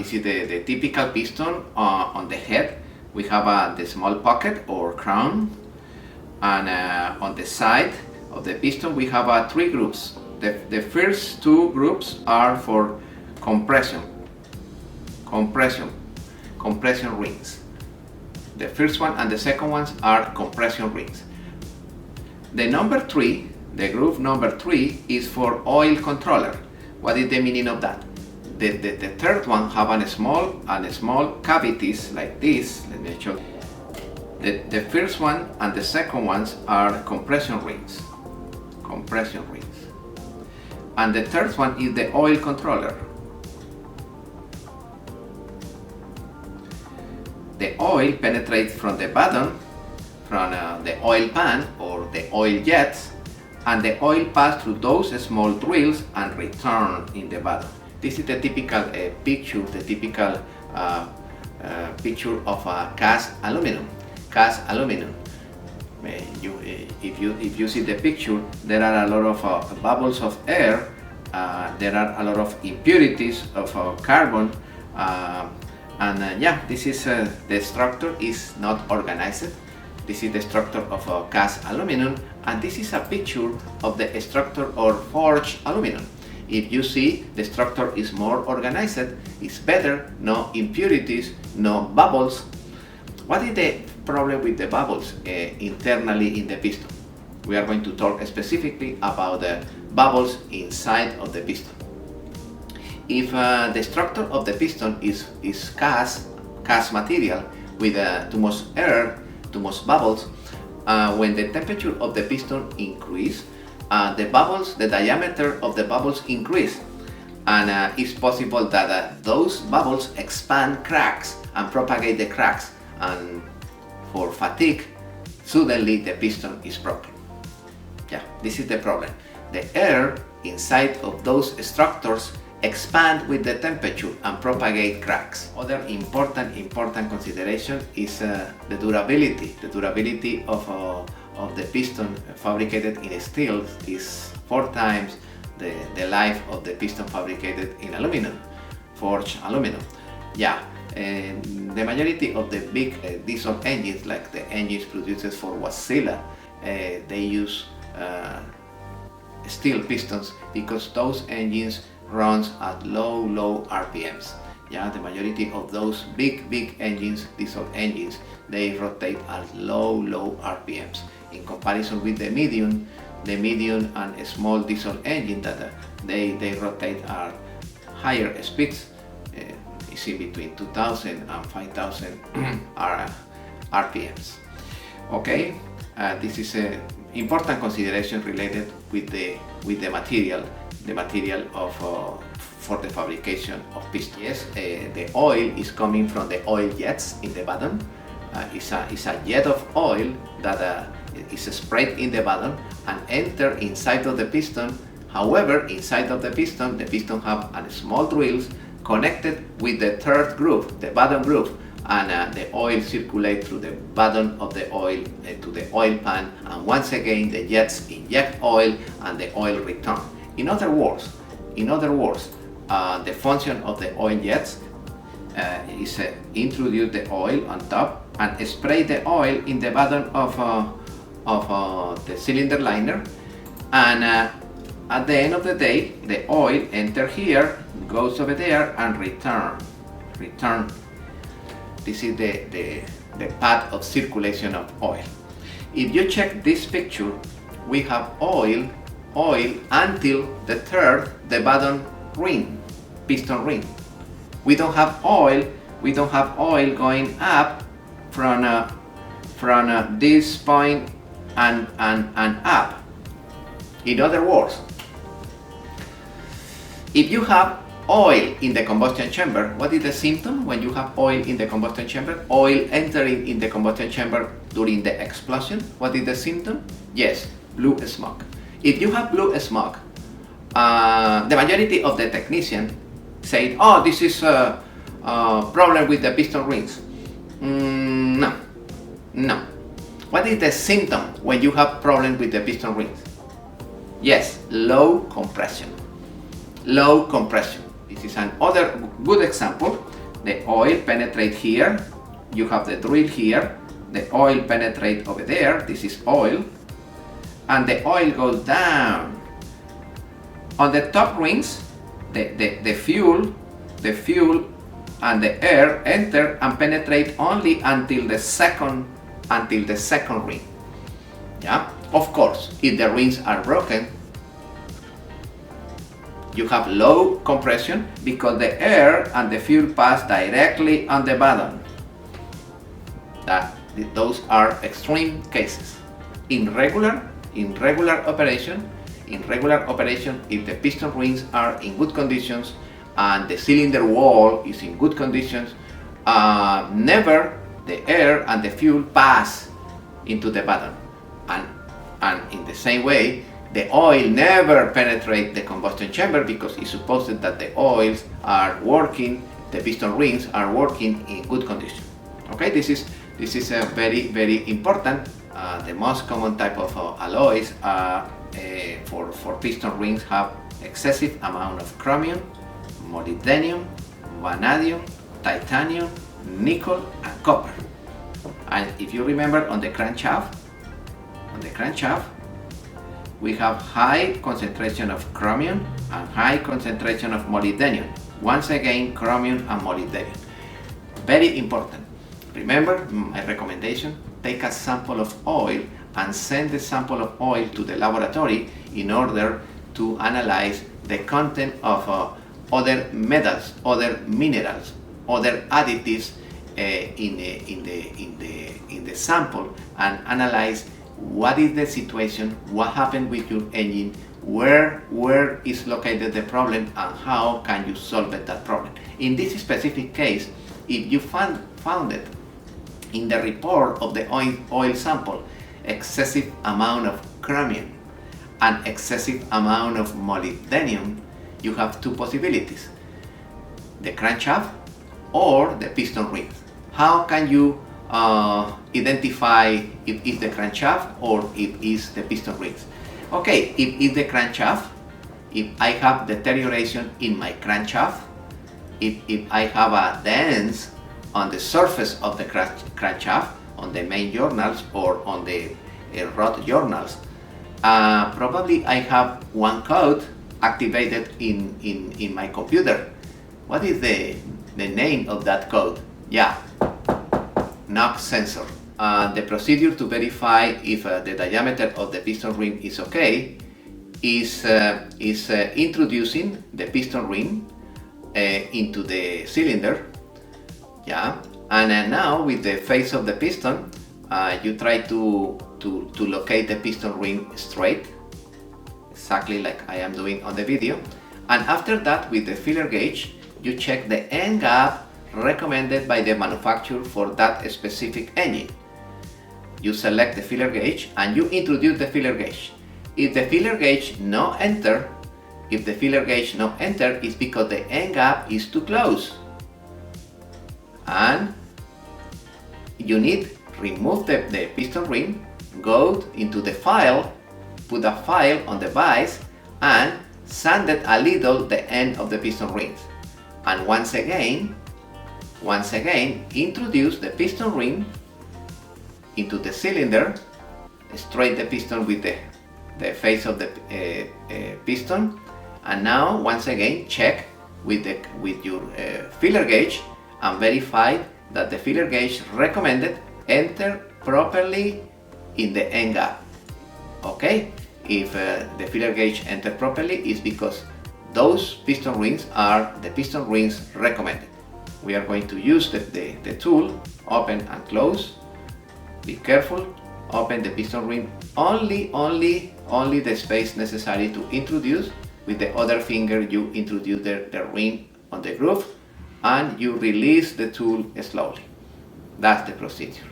this is the typical piston on the head. We have the small pocket or crown, and on the side of the piston we have 3 groups. The first 2 groups are for compression rings. The first one and the second ones are compression rings. The number 3, the group number 3, is for oil controller. What is the meaning of that? The third one have a small cavities like this. Let me show. The first one and the second ones are compression rings. And the third one is the oil controller. The oil penetrates from the bottom, from the oil pan or the oil jets, and the oil passes through those small drills and return in the bottom. This is the typical picture, picture of cast aluminum. If you see the picture, there are a lot of bubbles of air. There are a lot of impurities of carbon. This is the structure is not organized. This is the structure of cast aluminum, and this is a picture of the structure of forged aluminum. If you see the structure is more organized, it's better, no impurities, no bubbles. What is the problem with the bubbles internally in the piston? We are going to talk specifically about the bubbles inside of the piston. If the structure of the piston is cast material with too much air, too much bubbles, when the temperature of the piston increase, the diameter of the bubbles increase, and it's possible that those bubbles expand cracks and propagate the cracks, and for fatigue, suddenly the piston is broken. This is the problem. The air inside of those structures expand with the temperature and propagate cracks. Other important consideration is the durability of the piston fabricated in steel is 4 times the life of the piston fabricated in aluminum, forged aluminum. The majority of the big diesel engines, like the engines produced for Wärtsilä, they use steel pistons because those engines runs at low RPMs. The majority of those big engines, diesel engines, they rotate at low RPMs in comparison with the medium and small diesel engine that they rotate at higher speeds. It's in between 2000 and 5000 RPMs. Okay, this is an important consideration related with the material for the fabrication of pistons. Yes, the oil is coming from the oil jets in the bottom. It's a jet of oil that is sprayed in the bottom and enter inside of the piston. However, inside of the piston have a small drills connected with the third group, the bottom group, and the oil circulates through the bottom of the oil to the oil pan, and once again the jets inject oil and the oil return. In other words, the function of the oil jets is introduce the oil on top and spray the oil in the bottom of the cylinder liner, and at the end of the day the oil enter here, goes over there and return. This is the path of circulation of oil. If you check this picture, we have oil until the bottom ring, piston ring. We don't have oil going up from this point and up. In other words, if you have oil in the combustion chamber, what is the symptom when you have oil in the combustion chamber? Oil entering in the combustion chamber during the explosion. What is the symptom? Yes, blue smoke. If you have blue smoke, the majority of the technicians say, oh, this is a problem with the piston rings. No. What is the symptom when you have problem with the piston rings? Yes, low compression. This is another good example. the oil penetrate here, you have the drill here, the oil penetrate over there, this is oil, and the oil goes down. On the top rings, the fuel and the air enter and penetrate only until the second ring. Yeah, of course, if the rings are broken, you have low compression because the air and the fuel pass directly on the bottom. Those are extreme cases. In regular operation, if the piston rings are in good conditions and the cylinder wall is in good conditions, never the air and the fuel pass into the bottom. And in the same way, the oil never penetrates the combustion chamber because it's supposed that the oils are working, the piston rings are working in good condition. Okay, this is very important. The most common type of alloys for piston rings have excessive amount of chromium, molybdenum, vanadium, titanium, nickel, and copper. And if you remember, on the crankshaft, we have high concentration of chromium and high concentration of molybdenum. Once again, chromium and molybdenum. Very important. Remember my recommendation, take a sample of oil and send the sample of oil to the laboratory in order to analyze the content of other metals, other minerals, other additives in the sample, and analyze what is the situation, what happened with your engine, where is located the problem, and how can you solve that problem. In this specific case, if you found it in the report of the oil sample excessive amount of chromium and excessive amount of molybdenum, you have two possibilities: the crankshaft or the piston rings. How can you identify if it's the crankshaft or if it's the piston rings? Okay, if it's the crankshaft, if I have deterioration in my crankshaft, if I have a dents on the surface of the crankshaft, on the main journals or on the rod journals, probably I have one code activated in my computer. What is the name of that code? Yeah, knock sensor. The procedure to verify if the diameter of the piston ring is okay is introducing the piston ring into the cylinder. Yeah, and now with the face of the piston, you try to locate the piston ring straight, exactly like I am doing on the video. And after that, with the filler gauge, you check the end gap recommended by the manufacturer for that specific engine. You select the filler gauge and you introduce the filler gauge. If the filler gauge no enter, it's because the end gap is too close. And you need remove the piston ring, go into the file, put a file on the vise, and sand it a little the end of the piston rings. And once again, introduce the piston ring into the cylinder, straight the piston with the face of the piston, and now once again check with your filler gauge and verify that the filler gauge recommended enter properly in the end gap. Okay, if the filler gauge enter properly, is because those piston rings are the piston rings recommended. We are going to use the tool, open and close. Be careful, open the piston ring only the space necessary to introduce. With the other finger you introduce the ring on the groove and you release the tool slowly. That's the procedure.